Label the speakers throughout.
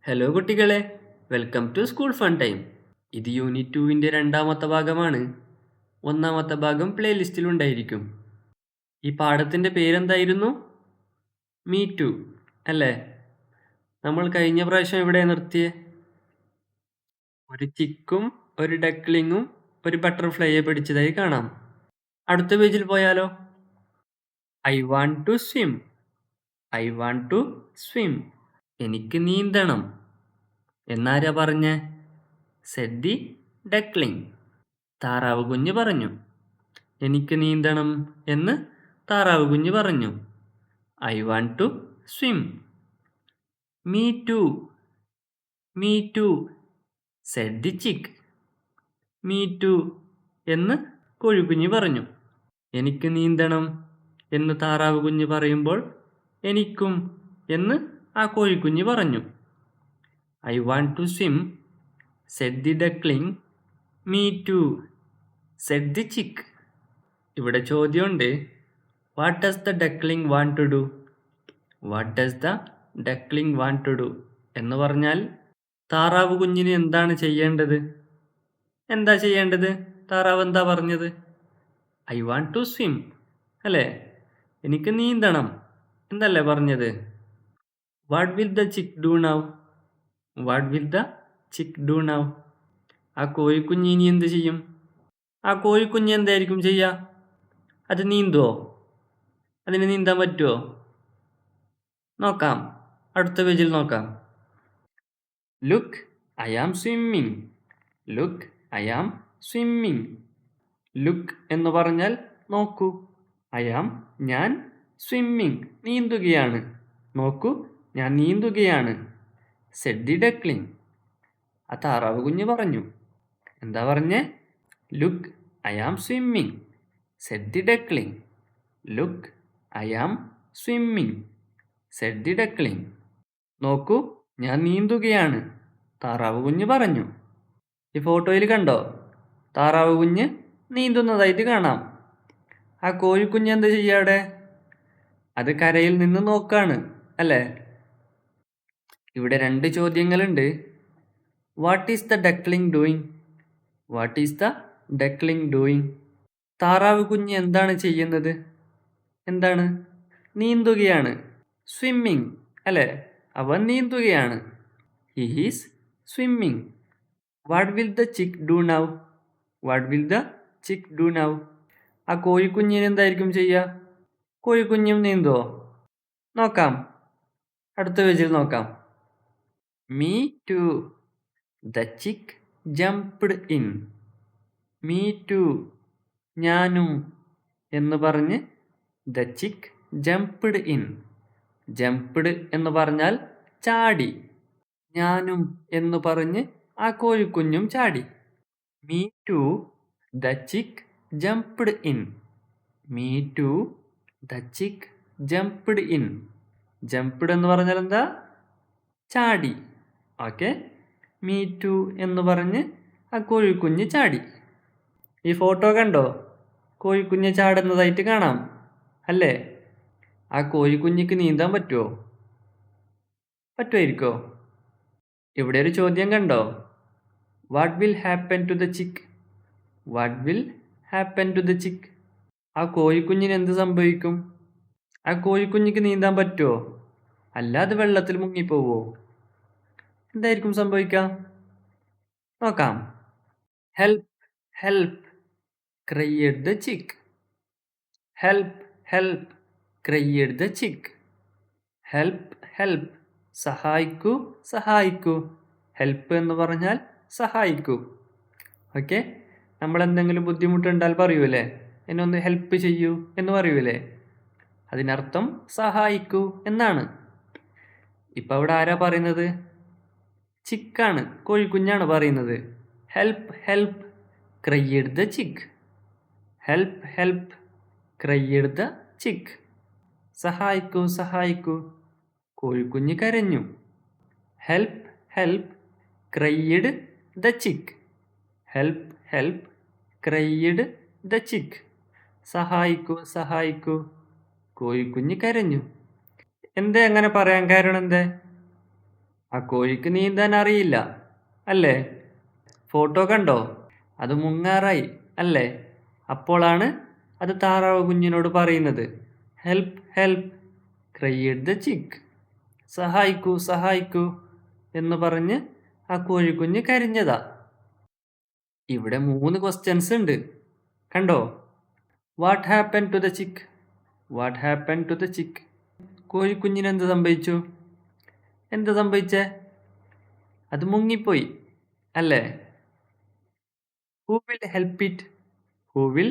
Speaker 1: Hello കുട്ടികളെ, welcome to school fun time. ഇത് unit 2-ൻ്റെ രണ്ടാമത്തെ ഭാഗമാണ്. ഒന്നാമത്തെ ഭാഗം പ്ലേലിസ്റ്റിലുണ്ടായിരിക്കും. ഈ പാഠത്തിൻ്റെ പേരെന്തായിരുന്നു? മീ ടു അല്ലേ? നമ്മൾ കഴിഞ്ഞ പ്രാവശ്യം ഇവിടെ നിർത്തിയേ ഒരു ചിക്കും ഒരു ഡക്ലിങ്ങും ഒരു ബട്ടർഫ്ലൈയെ പിടിച്ചതായി കാണാം. അടുത്ത പേജിൽ പോയാലോ? I want to swim. I want to swim. എനിക്ക് നീന്തണം എന്നാരാ പറഞ്ഞേ? Said the duckling. താറാവ് കുഞ്ഞ് പറഞ്ഞു. എനിക്ക് നീന്തണം എന്ന് താറാവ് കുഞ്ഞ് പറഞ്ഞു. I want to swim. Me too. Me too said the chick. Me too എന്ന് കോഴിക്കുഞ്ഞ് പറഞ്ഞു. എനിക്ക് നീന്തണം എന്ന് താറാവ് കുഞ്ഞ് പറയുമ്പോൾ എനിക്കും എന്ന് ആ കോഴിക്കുഞ്ഞ് പറഞ്ഞു. I want to swim said the duckling. Me too said the chick. ഇവിടെ ചോദ്യമുണ്ട്. What does the duckling want to do? What does the duckling want to do എന്ന് പറഞ്ഞാൽ താറാവ് കുഞ്ഞിന് എന്താണ് ചെയ്യേണ്ടത്? എന്താ ചെയ്യേണ്ടത്? താറാവ് എന്താ പറഞ്ഞത്? ഐ വാണ്ട് ടു സ്വിം അല്ലേ? എനിക്ക് നീന്തണം എന്നല്ലേ പറഞ്ഞത്? What will the chick do now? What will the chick do now? ആ കോഴിക്കുഞ്ഞ് ഇനി എന്ത് ചെയ്യും? ആ കോഴിക്കുഞ്ഞ് എന്തായിരിക്കും ചെയ്യുക? അത് നീന്തുവോ? അതിന് നീന്താൻ പറ്റുമോ? നോക്കാം. അടുത്ത പേജിൽ നോക്കാം. Look, I am swimming. Look, I am swimming. Look എന്ന് പറഞ്ഞാൽ നോക്കൂ. ഐ ആം ഞാൻ, സ്വിമ്മിങ് നീന്തുകയാണ്. നോക്കൂ, ഞാൻ നീന്തുകയാണ്. Z the duckling. ആ താറാവ് കുഞ്ഞ് പറഞ്ഞു. എന്താ പറഞ്ഞേ? Look, I am swimming. Said the duckling. Look, I am swimming. Said the duckling. നോക്കൂ, ഞാൻ നീന്തുകയാണ്. താറാവ് കുഞ്ഞ് പറഞ്ഞു. ഈ ഫോട്ടോയിൽ കണ്ടോ? താറാവ് കുഞ്ഞ് നീന്തുന്നതായിട്ട് കാണാം. ആ കോഴിക്കുഞ്ഞ് എന്താ ചെയ്യാടെ? അത് കരയിൽ നിന്ന് നോക്കാണ് അല്ലേ? ഇവിടെ 2 ചോദ്യങ്ങളുണ്ട്. What is the duckling doing? What is the duckling doing? താറാവ് കുഞ്ഞ് എന്താണ് ചെയ്യുന്നത്? എന്താണ്? നീന്തുകയാണ്. സ്വിമ്മിങ് അല്ലേ? അവൻ നീന്തുകയാണ്. He is swimming. What will the chick do now? What will the chick do now? ആ കോഴിക്കുഞ്ഞിന് എന്തായിരിക്കും ചെയ്യുക? കോഴിക്കുഞ്ഞും നീന്തുവോ? നോക്കാം. അടുത്ത പേജിൽ നോക്കാം. Me too. The chick jumped in. Me too ഞാനും എന്ന് പറഞ്ഞ് the chick jumped in. Jumped എന്ന് പറഞ്ഞാൽ ചാടി. ഞാനും എന്ന് പറഞ്ഞ് ആ കോഴിക്കുഞ്ഞും ചാടി. Me too the chick jumped in. Me too the chick jumped in. Jumped എന്ന് പറഞ്ഞാൽ എന്താ? ചാടി. ഓക്കെ. മീ ടു എന്ന് പറഞ്ഞ് ആ കോഴിക്കുഞ്ഞ് ചാടി. ഈ ഫോട്ടോ കണ്ടോ? കോഴിക്കുഞ്ഞ് ചാടുന്നതായിട്ട് കാണാം അല്ലേ? ആ കോഴിക്കുഞ്ഞിക്ക് നീന്താൻ പറ്റുമോ? പറ്റുമായിരിക്കോ? ഇവിടെ ഒരു ചോദ്യം കണ്ടോ? What will happen to the chick? What will happen to the chick? ആ കോഴിക്കുഞ്ഞിന് എന്ത് സംഭവിക്കും? ആ കോഴിക്കുഞ്ഞിക്ക് നീന്താൻ പറ്റുമോ? അല്ല, അത് വെള്ളത്തിൽ മുങ്ങിപ്പോവോ? എന്തായിരിക്കും സംഭവിക്കുക? നോക്കാം. Help, help cried the chick. Help, help cried the chick. Help, help സഹായിക്കൂ, സഹായിക്കൂ. ഹെൽപ്പ് എന്ന് പറഞ്ഞാൽ സഹായിക്കൂ. ഓക്കെ. നമ്മൾ എന്തെങ്കിലും ബുദ്ധിമുട്ടുണ്ടാൽ പറയൂലേ, എന്നെ ഒന്ന് ഹെൽപ്പ് ചെയ്യൂ എന്ന് പറയൂലേ? അതിനർത്ഥം സഹായിക്കൂ എന്നാണ്. ഇപ്പം അവിടെ ആരാ പറയുന്നത്? ചിക്കാണ്, കോഴിക്കുഞ്ഞാണ് പറയുന്നത്. Help, help cried the chick. Help, help cried the chick. സഹായിക്കൂ, സഹായിക്കൂ. കോഴിക്കുഞ്ഞ് കരഞ്ഞു. Help, help cried the chick. Help, help cried the chick. സഹായിക്കൂ, സഹായിക്കൂ. കോഴിക്കുഞ്ഞ് കരഞ്ഞു. എന്തേ അങ്ങനെ പറയാൻ കാരണം? എന്തേ? ആ കോഴിക്ക് നീന്താൻ അറിയില്ല അല്ലേ? ഫോട്ടോ കണ്ടോ? അത് മുങ്ങാറായി അല്ലേ? അപ്പോഴാണ് അത് താറാവ് കുഞ്ഞിനോട് പറയുന്നത്, help help cried the chick. സഹായിക്കൂ സഹായിക്കൂ എന്ന് പറഞ്ഞ് ആ കോഴിക്കുഞ്ഞ് കരഞ്ഞതാ. ഇവിടെ 3 ക്വസ്റ്റ്യൻസ് ഉണ്ട്, കണ്ടോ? What happen to the chick? What happen to the chick? കോഴിക്കുഞ്ഞിന് എന്ത് സംഭവിച്ചു? എന്ത് സംഭവിച്ചേ? അത് മുങ്ങിപ്പോയി അല്ലേ? Who will help it? Who will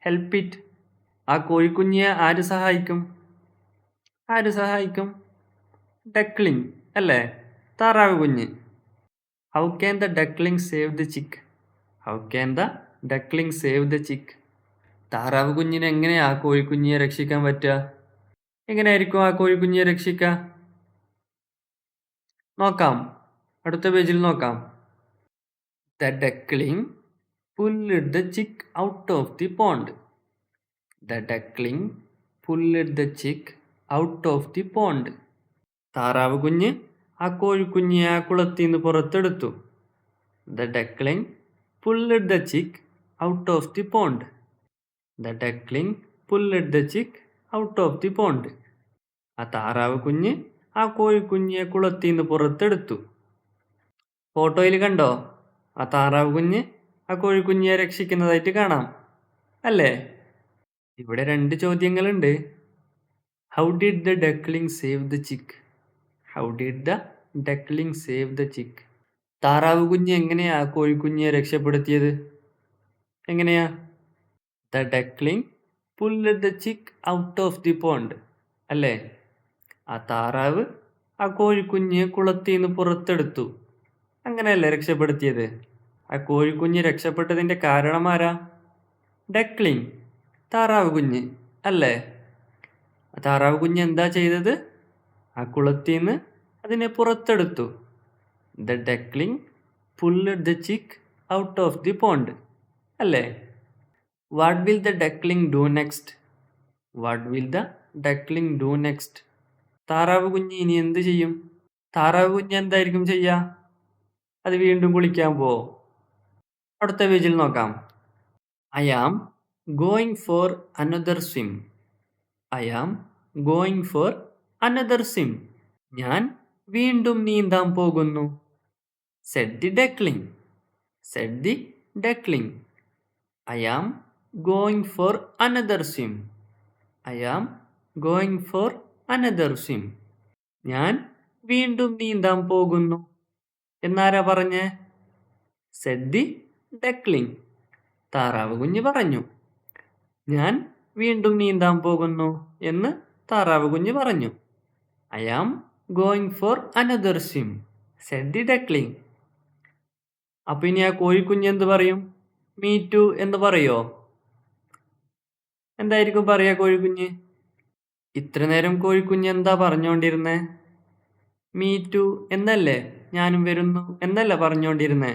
Speaker 1: help it? ആ കോഴിക്കുഞ്ഞിയെ ആര് സഹായിക്കും? ആര് സഹായിക്കും? ഡക്ലിംഗ് അല്ലേ? താറാവ് കുഞ്ഞ്. How can the duckling save the chick? How can the duckling save the chick? താറാവ് കുഞ്ഞിനെ എങ്ങനെയാ ആ കോഴിക്കുഞ്ഞിയെ രക്ഷിക്കാൻ പറ്റുക? എങ്ങനെയായിരിക്കും ആ കോഴിക്കുഞ്ഞിയെ രക്ഷിക്കുക? നോക്കാം, അടുത്ത പേജിൽ നോക്കാം. The duckling pulled the chick out of the pond. The duckling pulled the chick out of the pond. താറാവ് കുഞ്ഞ് ആ കോഴിക്കുഞ്ഞിയെ ആ കുളത്തിൽ നിന്ന് പുറത്തെടുത്തു. The duckling pulled the chick out of the pond. The duckling pulled the chick out of the pond. ആ താറാവ് കുഞ്ഞ് ആ കോഴിക്കുഞ്ഞിയെ കുളത്തിൽ നിന്ന് പുറത്തെടുത്തു. ഫോട്ടോയിൽ കണ്ടോ? ആ താറാവ് കുഞ്ഞ് ആ കോഴിക്കുഞ്ഞിയെ രക്ഷിക്കുന്നതായിട്ട് കാണാം അല്ലേ? ഇവിടെ 2 ചോദ്യങ്ങളുണ്ട്. How did the duckling save the chick? How did the duckling save the chick? താറാവ് കുഞ്ഞ് എങ്ങനെയാ ആ കോഴിക്കുഞ്ഞിയെ രക്ഷപ്പെടുത്തിയത്? എങ്ങനെയാ? The duckling pulled the chick out of the pond അല്ലേ? ആ താറാവ് ആ കോഴിക്കുഞ്ഞിയെ കുളത്തിൽ നിന്ന് പുറത്തെടുത്തു. അങ്ങനെയല്ലേ രക്ഷപ്പെടുത്തിയത്? ആ കോഴിക്കുഞ്ഞ് രക്ഷപ്പെട്ടതിൻ്റെ കാരണം ആരാ? ഡക്ലിംഗ്, താറാവ് കുഞ്ഞ് അല്ലേ? ആ താറാവ് കുഞ്ഞ് എന്താ ചെയ്തത്? ആ കുളത്തിൽ നിന്ന് അതിനെ പുറത്തെടുത്തു. The duckling pulled the chick out of the pond അല്ലേ? What will the duckling do next? What will the duckling do next? താറാവ് കുഞ്ഞ് ഇനി എന്ത് ചെയ്യും? താറാവ് കുഞ്ഞ് എന്തായിരിക്കും ചെയ്യുക? അത് വീണ്ടും കുളിക്കാൻ പോവോ? അടുത്ത പേജിൽ നോക്കാം. I am going for another swim. I am going for another swim. ഞാൻ വീണ്ടും നീന്താൻ പോകുന്നു. Said the duckling. Said the duckling. I am going for another swim. I am going for another swim. ഞാൻ വീണ്ടും നീന്താൻ പോകുന്നു എന്നാരാ പറഞ്ഞേ? സെഡ് ദി ഡക്ലിംഗ്, താറാവ് കുഞ്ഞ് പറഞ്ഞു. ഞാൻ വീണ്ടും നീന്താൻ പോകുന്നു എന്ന് താറാവ് കുഞ്ഞ് പറഞ്ഞു. I am going for another swim, said the duckling. അപ്പം ഇനി ആ കോഴിക്കുഞ്ഞ് എന്ത് പറയും? മീ ടു എന്ന് പറയോ? എന്തായിരിക്കും പറയാ കോഴിക്കുഞ്ഞ്? ഇത്ര നേരം കോഴിക്കുഞ്ഞ് എന്താ പറഞ്ഞുകൊണ്ടിരുന്നേ? മീ ടു എന്നല്ലേ, ഞാനും വരുന്നു എന്നല്ലേ പറഞ്ഞുകൊണ്ടിരുന്നേ?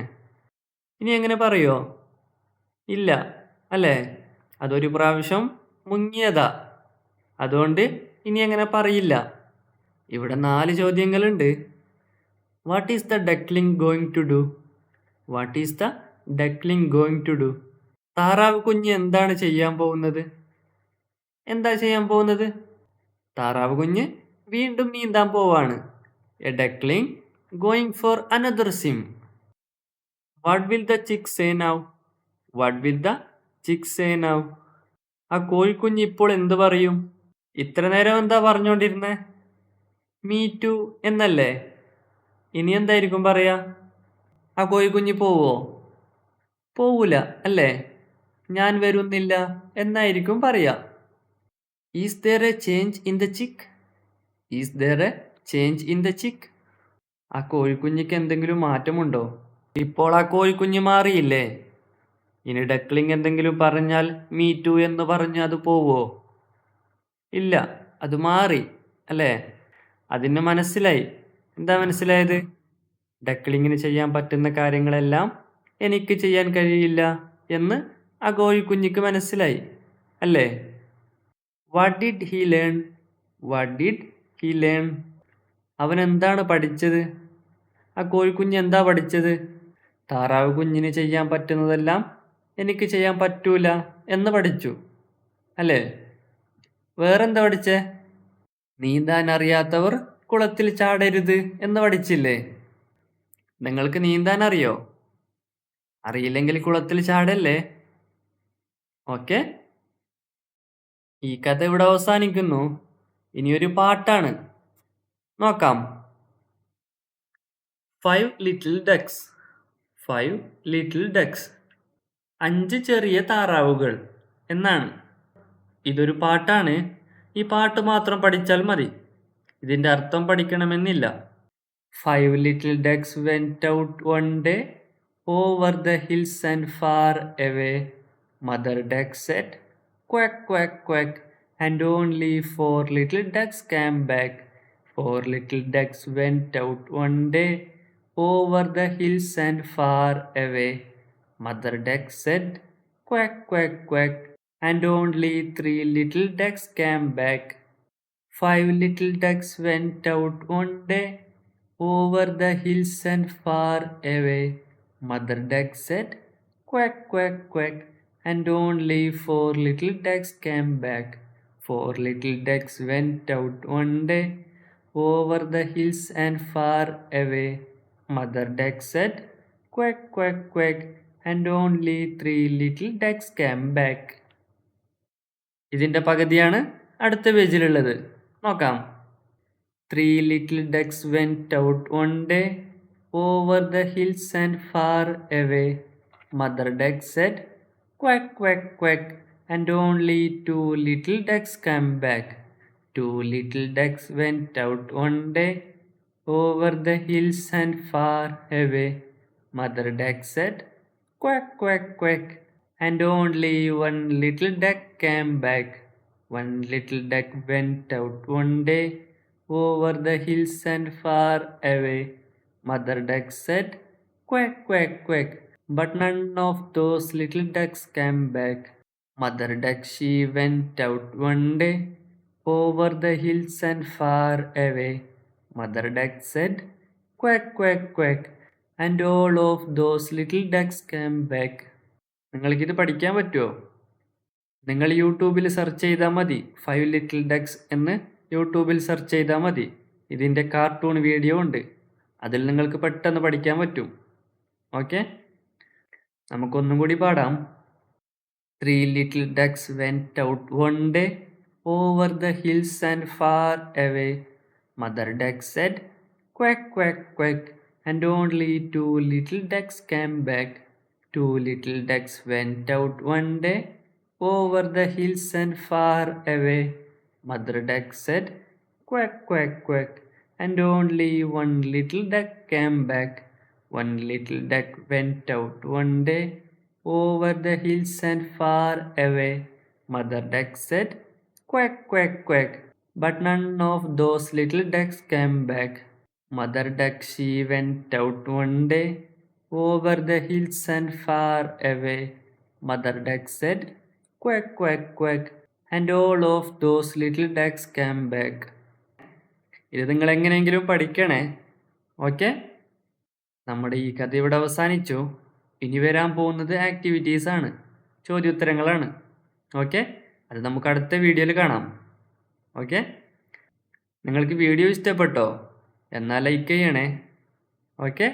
Speaker 1: ഇനി എങ്ങനെ പറയോ? ഇല്ല അല്ലേ? അതൊരു പ്രാവശ്യം മുങ്ങിയതാ, അതുകൊണ്ട് ഇനി എങ്ങനെ പറയില്ല. ഇവിടെ 4 ചോദ്യങ്ങളുണ്ട്. What is the duckling going to do? What is the duckling going to do? താറാവ് കുഞ്ഞ് എന്താണ് ചെയ്യാൻ പോകുന്നത്? എന്താ ചെയ്യാൻ പോകുന്നത്? താറാവ് കുഞ്ഞ് വീണ്ടും നീന്താൻ പോവാണ്. A duckling going for another swim. What will the chick say now? What will the chick say now? ആ കോഴിക്കുഞ്ഞ് ഇപ്പോൾ എന്ത് പറയും? ഇത്ര നേരം എന്താ പറഞ്ഞുകൊണ്ടിരുന്നേ? മീ ടു എന്നല്ലേ? ഇനി എന്തായിരിക്കും പറയാ? ആ കോഴിക്കുഞ്ഞ് പോവോ? പോവൂല അല്ലേ? ഞാൻ വരുന്നില്ല എന്നായിരിക്കും പറയാ. Is there a change in the chick? Is there a change in the chick? ആ കോഴിക്കുഞ്ഞിക്ക് എന്തെങ്കിലും മാറ്റമുണ്ടോ? ഇപ്പോൾ ആ കോഴിക്കുഞ്ഞ് മാറിയില്ലേ? ഇനി ഡക്ലിംഗ് എന്തെങ്കിലും പറഞ്ഞാൽ മീ ടു എന്ന് പറഞ്ഞ് അത് പോവോ? ഇല്ല, അത് മാറി അല്ലേ? അതിന് മനസ്സിലായി. എന്താ മനസ്സിലായത്? ഡക്ലിങ്ങിന് ചെയ്യാൻ പറ്റുന്ന കാര്യങ്ങളെല്ലാം എനിക്ക് ചെയ്യാൻ കഴിയില്ല എന്ന് ആ കോഴിക്കുഞ്ഞിക്ക് മനസ്സിലായി അല്ലേ? What did he learn? What did he learn? അവൻ എന്താണ് പഠിച്ചത്? ആ കോഴിക്കുഞ്ഞ് എന്താ പഠിച്ചത്? താറാവ് കുഞ്ഞിന് ചെയ്യാൻ പറ്റുന്നതെല്ലാം എനിക്ക് ചെയ്യാൻ പറ്റൂല എന്ന് പഠിച്ചു അല്ലേ? വേറെന്താ പഠിച്ചേ? നീന്താൻ അറിയാത്തവർ കുളത്തിൽ ചാടരുത് എന്ന് പഠിച്ചില്ലേ? നിങ്ങൾക്ക് നീന്താൻ അറിയോ? അറിയില്ലെങ്കിൽ കുളത്തിൽ ചാടല്ലേ? ഓക്കെ, ഈ കഥ ഇവിടെ അവസാനിക്കുന്നു. ഇനിയൊരു പാട്ടാണ്, നോക്കാം. 5 little ducks, 5 little ducks, 5 ചെറിയ താറാവുകൾ എന്നാണ്. ഇതൊരു പാട്ടാണ്. ഈ പാട്ട് മാത്രം പഠിച്ചാൽ മതി, ഇതിൻ്റെ അർത്ഥം പഠിക്കണമെന്നില്ല. 5 little ducks went out one day over the hills and far away. Mother duck said, quack, quack, quack, and only 4 little ducks came back. 4 little ducks went out one day over the hills and far away. Mother duck said, quack, quack, quack, and only 3 little ducks came back. 5 little ducks went out one day over the hills and far away. Mother duck said, quack, quack, quack, and only 4 little ducks came back. 4 little ducks went out one day over the hills and far away. Mother duck said, quack, quack, quack, and only 3 little ducks came back. ഇതിൻ്റെ പകുതിയാണ് അടുത്ത പേജിലുള്ളത്, നോക്കാം. 3 little ducks went out one day over the hills and far away. Mother duck said, quack, quack, quack, and only 2 little ducks came back. 2 little ducks went out one day over the hills and far away. Mother duck said, quack, quack, quack, and only 1 little duck came back. 1 little duck went out one day over the hills and far away. Mother duck said, quack, quack, quack, but none of those little ducks came back. Mother duck, she went out one day over the hills and far away. Mother duck said, quack, quack, quack, and all of those little ducks came back. നിങ്ങൾക്കിത് പഠിക്കാൻ പറ്റുമോ? നിങ്ങൾ യൂട്യൂബിൽ search ചെയ്താൽ മതി, 5 little ducks എന്ന് യൂട്യൂബിൽ search ചെയ്താൽ മതി. ഇതിൻ്റെ കാർട്ടൂൺ വീഡിയോ ഉണ്ട്, അതിൽ നിങ്ങൾക്ക് പെട്ടെന്ന് പഠിക്കാൻ പറ്റും. ഓക്കെ, നമുക്കൊന്നും കൂടി പാടാം. 3 little ducks went out one day over the hills and far away. Mother duck said, quack, quack, quack, and only 2 little ducks came back. 2 little ducks went out one day over the hills and far away. Mother duck said, quack, quack, quack, and only 1 little duck came back. 1 little duck went out one day over the hills and far away. Mother duck said, quack, quack, quack, but none of those little ducks came back. Mother duck, she went out one day over the hills and far away. Mother duck said, quack, quack, quack, and all of those little ducks came back. ഇത് നിങ്ങൾ എങ്ങനെയെങ്കിലും പഠിക്കണേ. Okay, നമ്മുടെ ഈ കഥ ഇവിടെ അവസാനിച്ചു. ഇനി വരാൻ പോകുന്നത് ആക്ടിവിറ്റീസാണ്, ചോദ്യോത്തരങ്ങളാണ്. ഓക്കെ, അത് നമുക്ക് അടുത്ത വീഡിയോയിൽ കാണാം. ഓക്കെ, നിങ്ങൾക്ക് വീഡിയോ ഇഷ്ടപ്പെട്ടോ? എന്നാൽ ലൈക്ക് ചെയ്യണേ. ഓക്കെ.